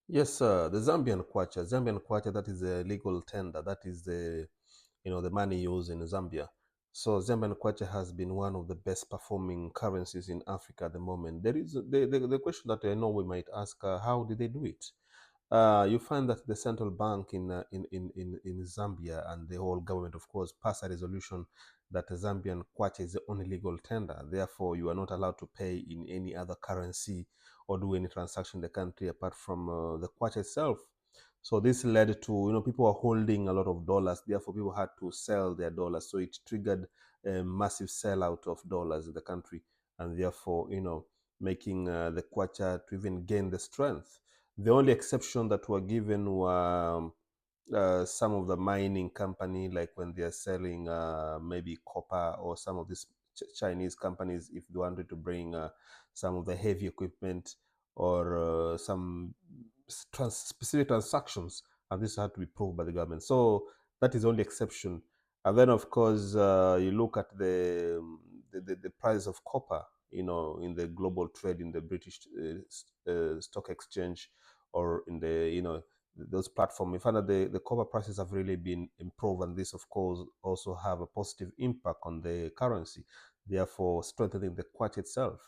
Yes, the Zambian Kwacha. Zambian Kwacha, that is a legal tender. That is the money used in Zambia. So Zambian Kwacha has been one of the best performing currencies in Africa at the moment. There is the question that I know we might ask: how did they do it? You find that the central bank in Zambia and the whole government, of course, passed a resolution that the Zambian kwacha is the only legal tender. Therefore, you are not allowed to pay in any other currency or do any transaction in the country apart from the kwacha itself. So this led to people are holding a lot of dollars. Therefore, people had to sell their dollars. So it triggered a massive sellout of dollars in the country, and therefore making the kwacha to even gain the strength. The only exception that were given were some of the mining company, like when they are selling maybe copper, or some of these Chinese companies, if they wanted to bring some of the heavy equipment or some specific transactions, and this had to be proved by the government. So that is the only exception. And then, of course, you look at the price of copper, in the global trade in the British stock exchange, or in the those platforms. You find that the copper prices have really been improved, and this, of course, also have a positive impact on the currency, therefore strengthening the kwacha itself.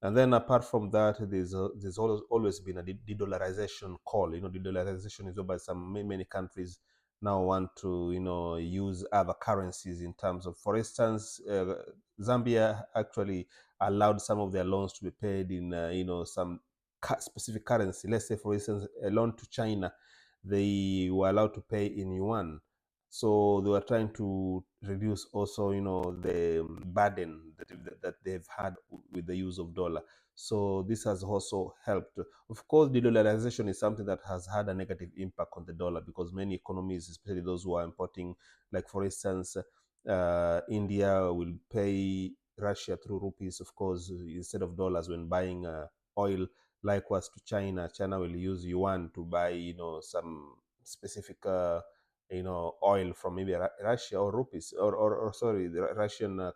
And then apart from that, there's always been a de-dollarization call. De-dollarization is by many countries now want to use other currencies in terms of, for instance, Zambia actually allowed some of their loans to be paid in some specific currency. Let's say, for instance, a loan to China, they were allowed to pay in yuan. So they were trying to reduce also, the burden that they've had with the use of dollar. So this has also helped. Of course, de-dollarization is something that has had a negative impact on the dollar, because many economies, especially those who are importing, like for instance, India will pay Russia through rupees, of course, instead of dollars when buying oil. Likewise to China, China will use yuan to buy, some specific, oil from maybe Russia, or rupees, or sorry, the Russian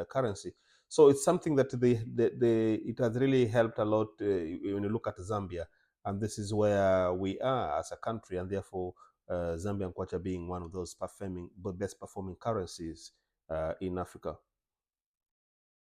currency. So it's something that it has really helped a lot when you look at Zambia, and this is where we are as a country, and therefore Zambian kwacha being one of those best performing currencies in Africa.